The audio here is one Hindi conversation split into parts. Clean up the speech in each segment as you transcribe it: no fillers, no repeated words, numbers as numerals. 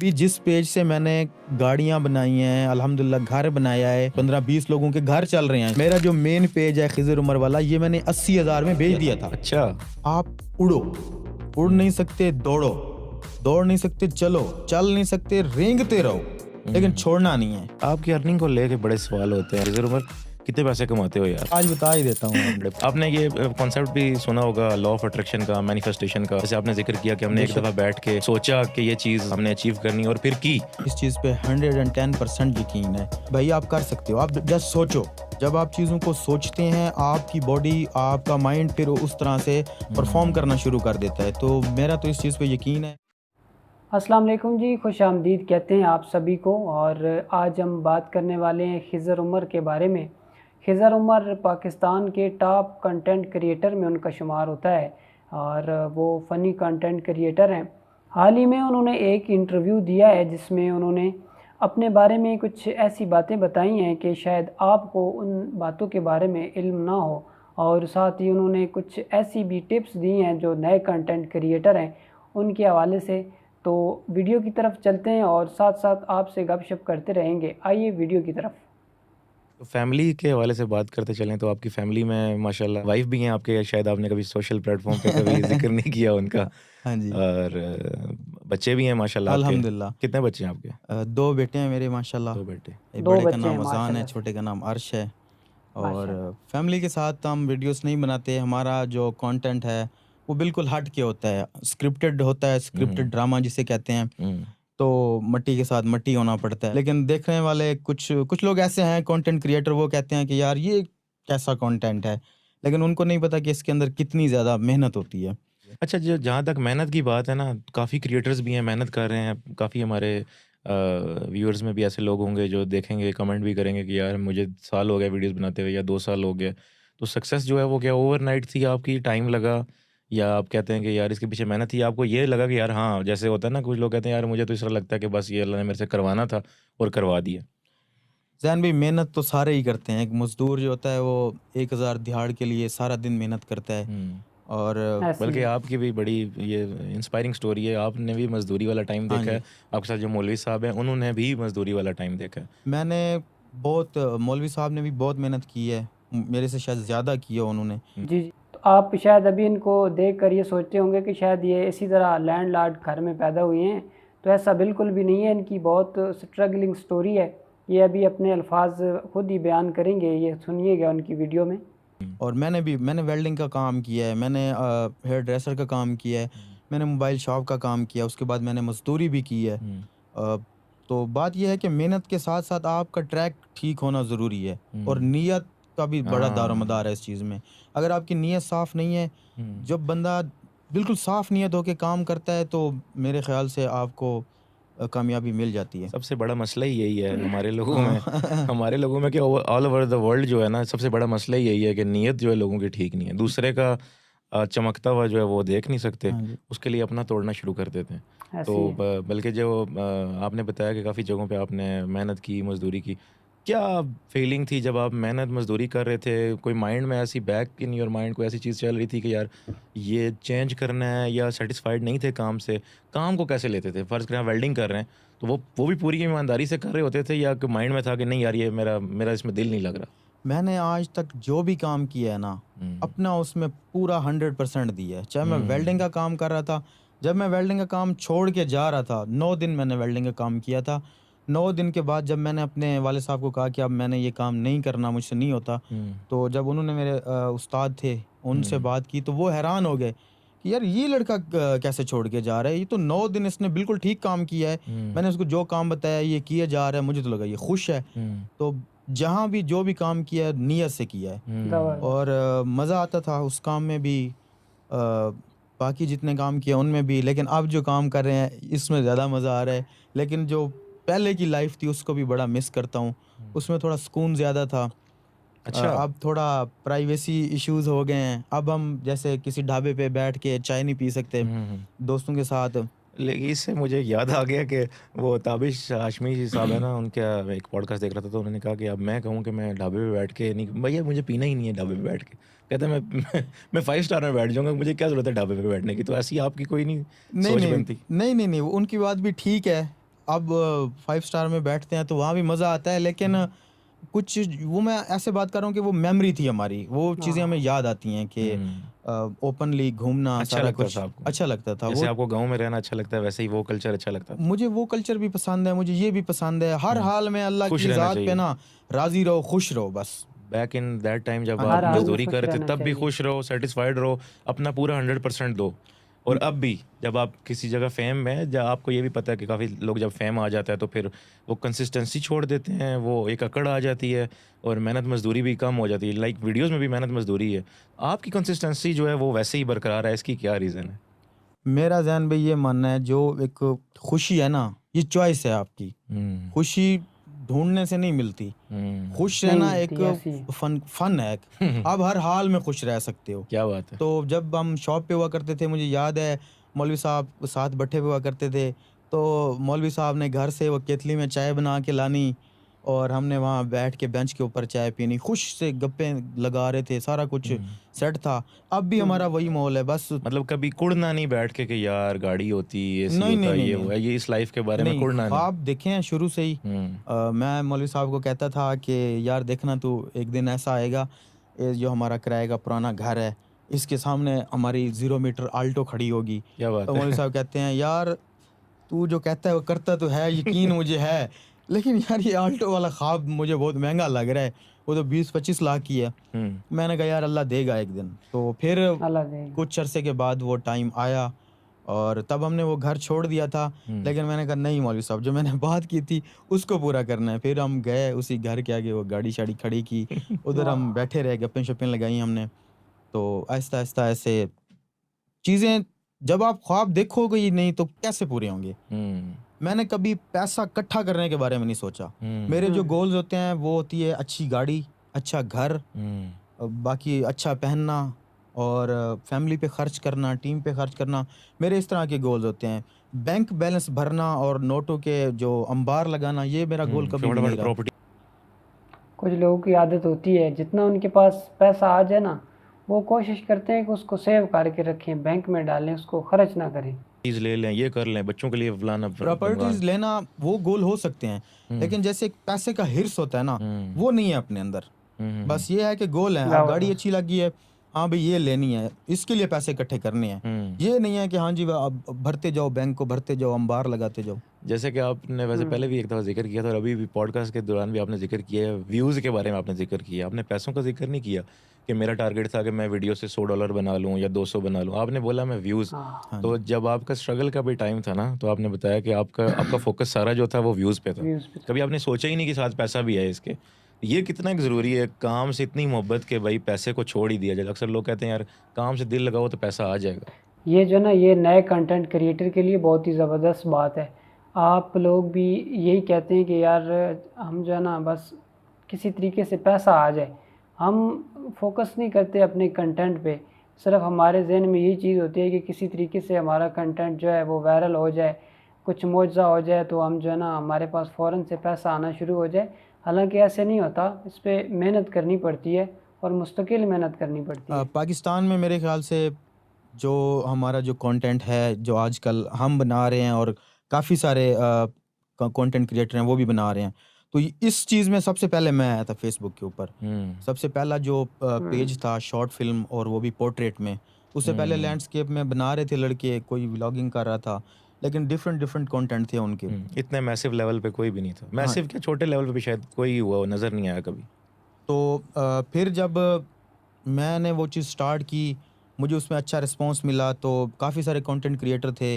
भी जिस पेज से मैंने गाड़ियां बनाई हैं, अल्हम्दुलिल्लाह घर बनाया है, 15-20 लोगों के घर चल रहे हैं। मेरा जो मेन पेज है खिज़र उमर वाला, ये मैंने 80,000 में बेच दिया था। अच्छा। आप उड़ो, उड़ नहीं सकते दौड़ो, दौड़ नहीं सकते चलो, चल नहीं सकते रेंगते रहो, लेकिन छोड़ना नहीं है। आपकी अर्निंग को लेके बड़े सवाल होते हैं। खिज़र उमर कितने पैसे कमाते हो यार? आज बता ही देता हूँ आपको। आपने ये कॉन्सेप्ट भी सुना होगा लॉ ऑफ अट्रैक्शन का, मैनिफेस्टेशन का। जैसे आपने जिक्र किया कि हमने एक दफ़ा बैठ के सोचा कि ये चीज़ हमने अचीव करनी और फिर की। इस चीज़ पे 110% यकीन है। भाई आप कर सकते हो, आप जस्ट सोचो। जब आप चीज़ों को सोचते हैं, आपकी बॉडी, आपका माइंड फिर उस तरह से परफॉर्म करना शुरू कर देता है। तो मेरा तो इस चीज़ पे यकीन है। अस्सलाम वालेकुम जी, खुश आमदीद कहते हैं आप सभी को। और आज हम बात करने वाले हैं खिज़र उमर के बारे में। खिज़र उमर पाकिस्तान के टॉप कंटेंट क्रिएटर में उनका शुमार होता है और वो फ़नी कंटेंट क्रिएटर हैं। हाल ही में उन्होंने एक इंटरव्यू दिया है जिसमें उन्होंने अपने बारे में कुछ ऐसी बातें बताई हैं कि शायद आपको उन बातों के बारे में इल्म ना हो, और साथ ही उन्होंने कुछ ऐसी भी टिप्स दी हैं जो नए कंटेंट क्रिएटर हैं उनके हवाले से। तो वीडियो की तरफ चलते हैं और साथ साथ आपसे गपशप करते रहेंगे। आइए वीडियो की तरफ। तो फैमिली के हवाले से बात करते चलें तो आपकी फैमिली में माशाल्लाह वाइफ भी हैं आपके, शायद आपने कभी सोशल प्लेटफॉर्म पे कभी जिक्र नहीं किया उनका। हाँ जी, और बच्चे भी हैं माशाल्लाह आपके। अल्हम्दुलिल्लाह। कितने बच्चे हैं आपके? 2 बेटे हैं मेरे माशाल्लाह। 2 बेटे। एक 2 बड़े का बच्चे हैं नाम अज़ान है, माशाल्लाह से। छोटे का नाम अर्श है। और माशाल्लाह। फैमिली के साथ हम वीडियोस नहीं बनाते। हमारा जो कंटेंट है वो बिल्कुल हट के होता है, स्क्रिप्टेड होता है, स्क्रिप्टेड ड्रामा जिसे कहते हैं। हुँ। तो मट्टी के साथ मट्टी होना पड़ता है। लेकिन देखने वाले कुछ कुछ लोग ऐसे हैं कंटेंट क्रिएटर, वो कहते हैं कि यार ये कैसा कंटेंट है, लेकिन उनको नहीं पता कि इसके अंदर कितनी ज़्यादा मेहनत होती है। अच्छा, जो जहाँ तक मेहनत की बात है ना, काफ़ी क्रिएटर्स भी हैं, मेहनत कर रहे हैं। काफ़ी हमारे व्यूअर्स में भी ऐसे लोग होंगे जो देखेंगे, कमेंट भी करेंगे कि यार मुझे साल हो गया वीडियोज़ बनाते हुए या 2 साल हो गए। तो सक्सेस जो है वो क्या ओवरनाइट थी आपकी, टाइम लगा, या आप कहते हैं कि यार इसके पीछे मेहनत थी, आपको ये लगा कि यार हाँ, जैसे होता है ना कुछ लोग कहते हैं यार मुझे तो इस तरह लगता है कि बस ये अल्लाह ने मेरे से करवाना था और करवा दिया। ज़ैन भाई, मेहनत तो सारे ही करते हैं। एक मज़दूर जो होता है वो 1000 दिहाड़ के लिए सारा दिन मेहनत करता है। हुँ। और ऐसी बल्कि है। आपकी भी बड़ी ये इंस्पायरिंग स्टोरी है, आपने भी मज़दूरी वाला टाइम हाँ देखा जी, है। आपके साथ जो मौलवी साहब हैं, उन्होंने भी मज़दूरी वाला टाइम देखा है। मैंने बहुत मौलवी साहब ने भी बहुत मेहनत की है। मेरे से शायद ज़्यादा की है उन्होंने। जी जी। तो आप शायद अभी इनको देख कर ये सोचते होंगे कि शायद ये इसी तरह लैंडलॉर्ड घर में पैदा हुए हैं। तो ऐसा बिल्कुल भी नहीं है। इनकी बहुत स्ट्रगलिंग स्टोरी है। ये अभी अपने अल्फाज खुद ही बयान करेंगे, ये सुनिएगा उनकी वीडियो में। और मैंने वेल्डिंग का काम किया है, मैंने हेयर ड्रेसर का काम किया है, हुँ, मैंने मोबाइल शॉप का काम किया, उसके बाद मैंने मज़दूरी भी की है। हुँ, अ, तो बात ये है कि मेहनत के साथ-साथ आपका ट्रैक ठीक होना ज़रूरी है, और हुँ। नीयत का भी बड़ा दारोमदार हाँ। है इस चीज़ में। अगर आपकी नीयत साफ़ नहीं है, हुँ। जब बंदा बिल्कुल साफ़ नीयत होके काम करता है, तो मेरे ख़्याल से आपको कामयाबी मिल जाती है। सबसे बड़ा मसला ही यही है हमारे लोगों में। हाँ। हमारे लोगों में क्या ऑल ओवर द वर्ल्ड जो है ना, सबसे बड़ा मसला ही यही है कि नीयत जो है लोगों की ठीक नहीं है। दूसरे का चमकता हुआ जो है वो देख नहीं सकते, हाँ जी। उसके लिए अपना तोड़ना शुरू कर देते हैं। तो ऐसी है। ब बल्कि जो आपने बताया कि काफ़ी जगहों पे आपने मेहनत की, मज़दूरी की। क्या फीलिंग थी जब आप मेहनत मज़दूरी कर रहे थे? कोई माइंड में ऐसी बैक इन योर माइंड कोई ऐसी चीज़ चल रही थी कि यार ये चेंज करना है, या सैटिस्फाइड नहीं थे काम से? काम को कैसे लेते थे? फ़र्ज़ करें आप वेल्डिंग कर रहे हैं, तो वो भी पूरी ईमानदारी से कर रहे होते थे, या माइंड में था कि नहीं यार ये मेरा मेरा इसमें दिल नहीं लग रहा? मैंने आज तक जो भी काम किया है ना, हुँ, अपना उसमें पूरा 100% दिया है। चाहे मैं वेल्डिंग हुँ, का काम कर रहा था, जब मैं वेल्डिंग का काम छोड़ के जा रहा था, 9 दिन मैंने वेल्डिंग का काम किया था। 9 दिन के बाद जब मैंने अपने वाले साहब को कहा कि अब मैंने ये काम नहीं करना, मुझसे नहीं होता, हुँ, तो जब उन्होंने मेरे उस्ताद थे, उनसे हुँ, बात की, तो वो हैरान हो गए कि यार ये लड़का कैसे छोड़ के जा रहा है? ये तो 9 दिन इसने बिल्कुल ठीक काम किया है। हुँ, मैंने उसको जो काम बताया ये किए जा रहा है, मुझे तो लगा ये खुश है। हुँ, तो जहाँ भी जो भी काम किया है, नियत से किया है। हुँ। ज़बरदस्त। और मज़ा आता था उस काम में भी, बाकी जितने काम किए उनमें भी। लेकिन अब जो काम कर रहे हैं इसमें ज़्यादा मज़ा आ रहा है। लेकिन जो पहले की लाइफ़ थी उसको भी बड़ा मिस करता हूँ। हुँ। उसमें थोड़ा सुकून ज़्यादा था। अच्छा। अब थोड़ा प्राइवेसी इश्यूज़ हो गए हैं। अब हम जैसे किसी ढाबे पे बैठ के चाय नहीं पी सकते हुँ, हुँ। दोस्तों के साथ। लेकिन इससे मुझे याद आ गया कि वो ताबिश हाशमी जी साहब है ना, उनका मैं एक पॉडकास्ट देख रहा था, तो उन्होंने कहा कि अब मैं कहूँ कि मैं ढाबे पे बैठ के नहीं, भैया मुझे पीना ही नहीं है ढाबे पे बैठ के। कहते हैं मैं 5 स्टार में बैठ जाऊँगा, मुझे क्या ज़रूरत है ढाबे पे बैठने की। तो ऐसी आपकी कोई नहीं नहीं, सोच नहीं। बनती? नहीं, नहीं, नहीं, उनकी बात भी ठीक है। अब 5 स्टार में बैठते हैं तो वहाँ भी मज़ा आता है, लेकिन कुछ वो मैं ऐसे बात कर रहा हूँ कि वो मेमोरी थी हमारी, वो चीज़ें हमें हाँ याद आती हैं कि ओपनली घूमना अच्छा सारा लगता कुछ था आपको? अच्छा लगता था। जैसे वो आपको गाँव में रहना अच्छा लगता है, वैसे ही वो कल्चर अच्छा लगता था? मुझे वो कल्चर भी पसंद है, मुझे ये भी पसंद है। हर हुँ, हाल में अल्लाह खुश की रहना ज़ात पे चाहिए। ना राज़ी रहो, खुश रहो बस। बैक इन दैट टाइम जब हाँ आप हर जी, हाल जो में मज़दूरी खुश कर रहे थे रहना तब भी चाहिए। खुश रहो, सैटिस्फाइड रहो, अपना पूरा 100% दो। और अब भी जब आप किसी जगह फ़ेम में जब आपको ये भी पता है कि काफ़ी लोग जब फ़ेम आ जाता है तो फिर वो कंसिस्टेंसी छोड़ देते हैं, वो एक अकड़ आ जाती है और मेहनत मज़दूरी भी कम हो जाती है। लाइक वीडियोज़ में भी मेहनत मज़दूरी है। आपकी कंसिस्टेंसी जो है वो वैसे ही बरकरार है, इसकी क्या रीज़न है? मेरा ज़हन में ये मानना है, जो एक खुशी है ना, ये चॉइस है आपकी। हुँ, खुशी ढूँढने से नहीं मिलती। हुँ। खुश नहीं रहना एक मिलती ऐसी। फन है एक। आप हर हाल में खुश रह सकते हो। क्या बात है! तो जब हम शॉप पे हुआ करते थे, मुझे याद है मौलवी साहब साथ बैठे हुआ करते थे, तो मौलवी साहब ने घर से वो केतली में चाय बना के लानी और हमने वहाँ बैठ के बेंच के ऊपर चाय पीनी, खुश से गप्पें लगा रहे थे, सारा कुछ हुँ। सेट था। अब भी हमारा वही माहौल है, बस मतलब कभी कुढ़ना नहीं बैठ के कि यार गाड़ी होती, एसी नहीं, नहीं, होता, नहीं, ये नहीं। वो है, ये इस लाइफ़ के बारे में नहीं, कुढ़ना नहीं। ख्वाब देखे हैं शुरू से ही। हुँ, मैं मौलवी साहब को कहता था कि यार देखना तू, एक दिन ऐसा आएगा, ये जो हमारा किराए का पुराना घर है, इसके सामने हमारी 0 मीटर आल्टो खड़ी होगी। क्या तो बात मौलवी है! साहब कहते हैं, यार तू जो कहता है वो करता तो है, यकीन मुझे है, लेकिन यार ये आल्टो वाला ख्वाब मुझे बहुत महँगा लग रहा है, वो तो 20-25 लाख की है। हुँ, मैंने कहा यार अल्लाह देगा एक दिन। तो फिर अल्लाह देगा। कुछ अरसे के बाद वो टाइम आया और तब हमने वो घर छोड़ दिया था। हुँ। लेकिन मैंने कहा नहीं मौलवी साहब, जो मैंने बात की थी उसको पूरा करना है। फिर हम गए उसी घर के आगे, वो गाड़ी-शाड़ी खड़ी की, उधर हम वाह! बैठे रहे, गप्पें-शप्पें लगाई हमने। तो आहिस्ता-आहिस्ता ऐसे चीज़ें, जब आप ख्वाब देखोगे ही नहीं तो कैसे पूरे होंगे? हुँ, मैंने कभी पैसा इकट्ठा करने के बारे में नहीं सोचा। हुँ, मेरे जो हुँ, गोल्स होते हैं वो होती है अच्छी गाड़ी, अच्छा घर, हुँ, बाकी अच्छा पहनना और फैमिली पे खर्च करना, टीम पे खर्च करना, मेरे इस तरह के गोल्स होते हैं। बैंक बैलेंस भरना और नोटों के जो अंबार लगाना, ये मेरा गोल हुँ, कभी भी नहीं फटाफट रहा। प्रॉपर्टी कुछ लोगों की आदत होती है, जितना उनके पास पैसा आ जाए ना, वो कोशिश करते हैं कि उसको सेव करके रखें, बैंक में डालें, उसको खर्च ना करें। ले लें, ये कर लें, बच्चों के लिए फलाना बनवा प्रॉपर्टीज़ लेना वो गोल हो सकते हैं, हुँ, लेकिन जैसे एक पैसे का हिर्स होता है ना, हुँ, वो नहीं है अपने अंदर। हुँ, हुँ, हुँ, बस ये है कि गोल है, गाड़ी अच्छी लगी है, हाँ भाई ये लेनी है, इसके लिए पैसे इकट्ठे करने हैं। हुँ। ये नहीं है कि हाँ जी, अब भरते जाओ बैंक को, भरते जाओ, अंबार लगाते जाओ। जैसे कि आपने वैसे हुँ, पहले भी एक दफ़ा ज़िक्र किया था और अभी भी पॉडकास्ट के दौरान भी आपने ज़िक्र किया है, व्यूज़ के बारे में आपने ज़िक्र किया। आपने पैसों का ज़िक्र नहीं किया कि मेरा टारगेट था कि मैं वीडियो से $100 बना लूँ या 200 बना लूँ। आपने बोला मैं व्यूज़। हाँ, हाँ तो जी। जब आपका स्ट्रगल का भी टाइम था ना, तो आपने बताया कि आपका आपका फ़ोकस सारा जो था वो व्यूज़ पे था। व्यूज़ पे था। कभी आपने सोचा ही नहीं कि साथ पैसा भी है इसके। ये कितना एक ज़रूरी है, काम से इतनी मोहब्बत कि भई पैसे को छोड़ ही दिया जाए। अक्सर लोग कहते हैं यार काम से दिल लगाओ तो पैसा आ जाएगा। ये जो है ना, ये नए कंटेंट क्रिएटर के लिए बहुत ही ज़बरदस्त बात है। आप लोग भी यही कहते हैं कि यार हम जो है ना बस किसी तरीके से पैसा आ जाए। हम फ़ोकस नहीं करते अपने कंटेंट पे, सिर्फ़ हमारे ज़हन में यही चीज़ होती है कि किसी तरीके से हमारा कंटेंट जो है वो वायरल हो जाए, कुछ मुआवज़ा हो जाए तो हम जो है ना हमारे पास फ़ौरन से पैसा आना शुरू हो जाए। हालाँकि ऐसे नहीं होता, इस पे मेहनत करनी पड़ती है और मुस्तकिल मेहनत करनी पड़ती है। पाकिस्तान में मेरे ख़्याल से जो हमारा जो कंटेंट है, जो आजकल हम बना रहे हैं और काफ़ी सारे कंटेंट क्रिएटर हैं वो भी बना रहे हैं। तो इस चीज़ में सबसे पहले मैं आया था फेसबुक के ऊपर। हुँ, सबसे पहला जो हुँ, पेज था शॉर्ट फ़िल्म और वो भी पोर्ट्रेट में। उससे पहले हुँ। लैंडस्केप में बना रहे थे लड़के, कोई व्लॉगिंग कर रहा था, लेकिन डिफरेंट डिफरेंट कंटेंट थे उनके। इतने मैसिव लेवल पे कोई भी नहीं था। हाँ, मैसिव क्या छोटे लेवल पे भी शायद कोई हुआ हो नज़र नहीं आया कभी। तो फिर जब मैंने वो चीज़ स्टार्ट की, मुझे उसमें अच्छा रिस्पॉन्स मिला, तो काफ़ी सारे कंटेंट क्रिएटर थे,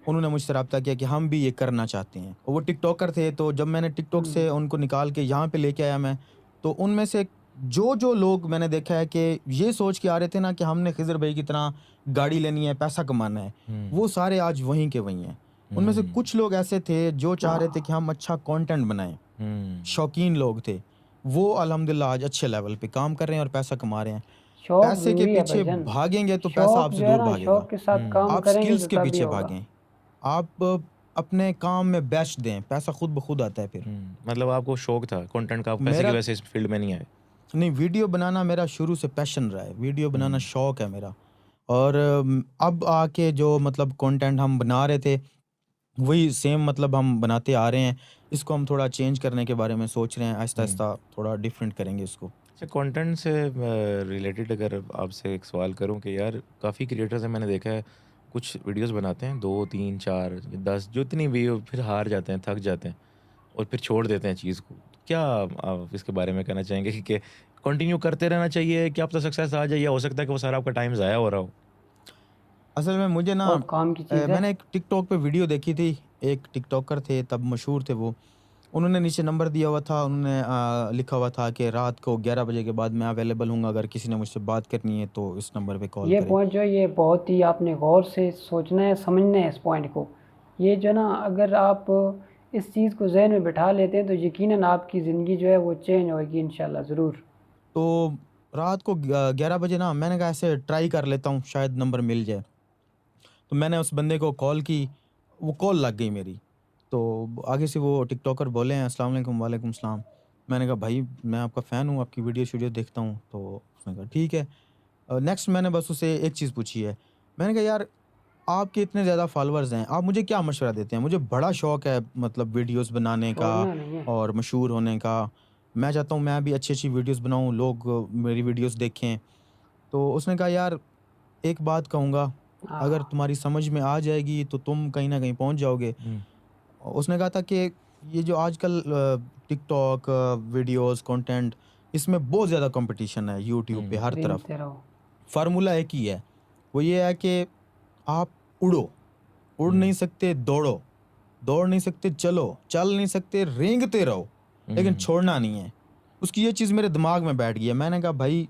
उन्होंने मुझसे रब्ता किया कि हम भी ये करना चाहते हैं। वो टिकटॉकर थे, तो जब मैंने टिकटॉक हुँ। से उनको निकाल के यहाँ पे लेके आया मैं, तो उनमें से जो लोग मैंने देखा है कि ये सोच के आ रहे थे ना कि हमने खिज़र भाई की तरह गाड़ी लेनी है, पैसा कमाना है, हुँ, वो सारे आज वहीं के वहीं हैं। उनमें से हुँ, कुछ लोग ऐसे थे जो चाह रहे थे हाँ, कि हम अच्छा कंटेंट बनाएँ, हुँ। शौकीन लोग थे। वो अल्हम्दुलिल्लाह आज अच्छे लेवल पे काम कर रहे हैं और पैसा कमा रहे हैं। शौक पैसे के ज़रूरी है पीछे भाईजान। भागेंगे तो पैसा शौक आपसे जो है दूर ना, भागेगा। शौक के साथ हुँ, काम आप करेंगे स्किल्स तो के तभी पीछे होगा। भागें। आप अपने काम में बेस्ट दें, पैसा खुद ब खुद आता है फिर। मतलब आपको शौक था कंटेंट का, आप पैसे की मेरा वजह से इस फील्ड में नहीं आए। नहीं, वीडियो बनाना मेरा शुरू से पैशन रहा है, वीडियो बनाना हुँ, शौक है मेरा। और अब आके जो मतलब कंटेंट हम बना रहे थे, वही सेम मतलब हम बनाते आ रहे हैं, इसको हम थोड़ा चेंज करने के बारे में सोच रहे हैं, आहिस्ता-आहिस्ता थोड़ा डिफरेंट करेंगे इसको। अच्छा, कंटेंट से रिलेटेड अगर आपसे एक सवाल करूं कि यार काफ़ी क्रिएटर्स हैं, मैंने देखा है कुछ वीडियोस बनाते हैं 2, 3, 4, 10 जितनी भी हो, फिर हार जाते हैं, थक जाते हैं और फिर छोड़ देते हैं चीज़ को। क्या आप इसके बारे में कहना चाहेंगे कि कंटिन्यू करते रहना चाहिए, क्या पता सक्सेस आ जाए, या हो सकता है कि वो सारा आपका टाइम ज़ाया हो रहा हो? असल में मुझे ना बहुत काम की चीज़ है। मैंने एक टिकटॉक पे वीडियो देखी थी, एक टिकटॉकर थे तब मशहूर थे वो। उन्होंने नीचे नंबर दिया हुआ था, उन्होंने लिखा हुआ था कि रात को 11 बजे के बाद मैं अवेलेबल हूँगा, अगर किसी ने मुझसे बात करनी है तो इस नंबर पे कॉल ये करे। पॉइंट जो है ये बहुत ही आपने गौर से सोचना है, समझना है इस पॉइंट को। ये जो ना अगर आप इस चीज़ को ज़हन में बिठा लेते हैं तो यकीनन आपकी ज़िंदगी जो है वो चेंज होएगी इंशाल्लाह ज़रूर। तो रात को 11 बजे ना मैंने कहा ऐसे ट्राई कर लेता हूँ, शायद नंबर मिल जाए। तो मैंने उस बंदे को कॉल की, वो कॉल लग गई मेरी। तो आगे से वो टिकटॉकर बोले हैं, अस्सलाम वालेकुम, वालेकुम सलाम। मैंने कहा भाई मैं आपका फ़ैन हूँ, आपकी वीडियो देखता हूँ। तो उसने कहा ठीक है। नेक्स्ट मैंने बस उसे एक चीज़ पूछी है। मैंने कहा यार आपके इतने ज़्यादा फ़ॉलोअर्स हैं, आप मुझे क्या मशवरा देते हैं? मुझे बड़ा शौक है मतलब वीडियोज़ बनाने का छोड़ना नहीं है। और मशहूर होने का। मैं चाहता हूँ मैं भी अच्छी-अच्छी वीडियोज़ बनाऊँ, लोग मेरी वीडियोज़ देखें। तो उसने कहा यार एक बात कहूँगा, अगर हाँ, तुम्हारी समझ में आ जाएगी तो तुम कहीं न कहीं पहुँच जाओगे। हुँ, उसने कहा था कि ये जो आजकल टिकटॉक वीडियोज़, कंटेंट इसमें बहुत ज़्यादा कॉम्पिटिशन है यूट्यूब पे हुँ, हर तरफ। रेंगते रहो। फ़ॉर्मूला एक ही है, वो ये है कि आप उड़ो, उड़ नहीं हुँ, सकते दौड़ो, दौड़ नहीं सकते चलो, चल नहीं सकते रेंगते रहो, लेकिन हुँ, छोड़ना नहीं है। उसकी ये चीज़ मेरे दिमाग में बैठ गई है। मैंने कहा भाई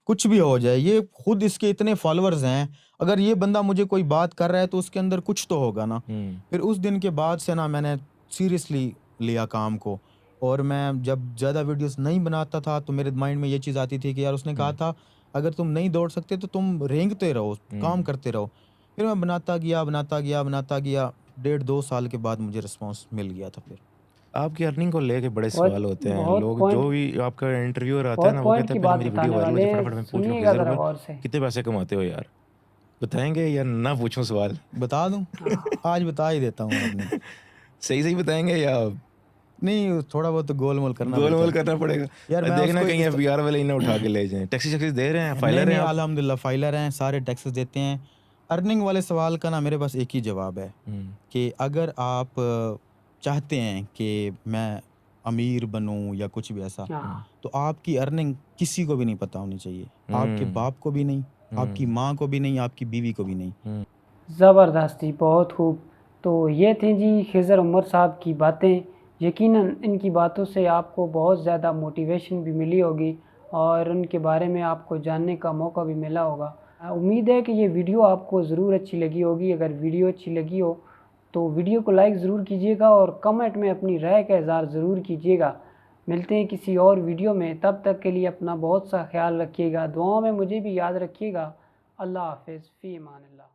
कुछ भी हो जाए, ये खुद इसके इतने फॉलोअर्स हैं, अगर ये बंदा मुझे कोई बात कर रहा है तो उसके अंदर कुछ तो होगा ना। हुँ, फिर उस दिन के बाद से ना मैंने सीरियसली लिया काम को, और मैं जब ज़्यादा वीडियोस नहीं बनाता था तो मेरे माइंड में ये चीज़ आती थी कि यार उसने कहा हुँ, था अगर तुम नहीं दौड़ सकते तो तुम रेंगते रहो, काम हुँ। करते रहो। फिर मैं बनाता गया, बनाता गया, बनाता गया, डेढ़ 2 साल के बाद मुझे रिस्पॉन्स मिल गया था फिर। आपकी अर्निंग को लेके बड़े बहुत सवाल होते हैं। बहुत लोग जो पॉइंट भी आपका इंटरव्यूअर आता है ना, बहुत वो पॉइंट कहता की है पहले बात मेरी वीडियो बताने वायरल हो वाले जाए, हैं, फटाफट मैं पूछ लो सुनिएगा खिज़र ज़रा उमर गौर से। कितने पैसे कमाते हो यार? बताएँगे या ना पूछूँ सवाल? बता दूँ? हाँ, आज बता ही देता हूँ आपने। सही-सही बताएँगे या नहीं, थोड़ा बहुत तो गोल-मोल करना पड़ता गोल-मोल है। करना पड़ेगा? यार मैं देखना उसको कहीं इस एफबीआर वाले ही ना उठा के ले जाएँ। टैक्सी-शैक्सी दे रहे हैं? नहीं, फाइलर हैं नहीं, आप? अल्हम्दुलिल्लाह फाइलर हैं, सारे टैक्सेस देते हैं। अर्निंग वाले सवाल का ना मेरे पास एक ही जवाब है हुँ, कि अगर आप चाहते हैं कि मैं अमीर बनूँ या कुछ भी ऐसा, हुँ, हाँ। तो आपकी अर्निंग किसी को भी नहीं पता होनी चाहिए। आपके हुँ, बाप को भी नहीं, आपकी हुँ, माँ को भी नहीं, आपकी बीवी को भी नहीं। हुँ। ज़बरदस्त जी, बहुत खूब। तो ये थी जी खिज़र उमर साहब की बातें। यकीनन इनकी बातों से आपको बहुत ज़्यादा मोटिवेशन भी मिली होगी और उनके बारे में आपको जानने का मौका भी मिला होगा। उम्मीद है कि ये वीडियो आपको ज़रूर अच्छी लगी होगी। अगर वीडियो अच्छी लगी हो तो वीडियो को लाइक ज़रूर कीजिएगा और कमेंट में अपनी राय का इज़हार ज़रूर कीजिएगा। मिलते हैं किसी और वीडियो में, तब तक के लिए अपना बहुत सा ख़्याल रखिएगा। दुआओं में मुझे भी याद रखिएगा। अल्लाह हाफ़िज़, फ़ी अमानिल्लाह।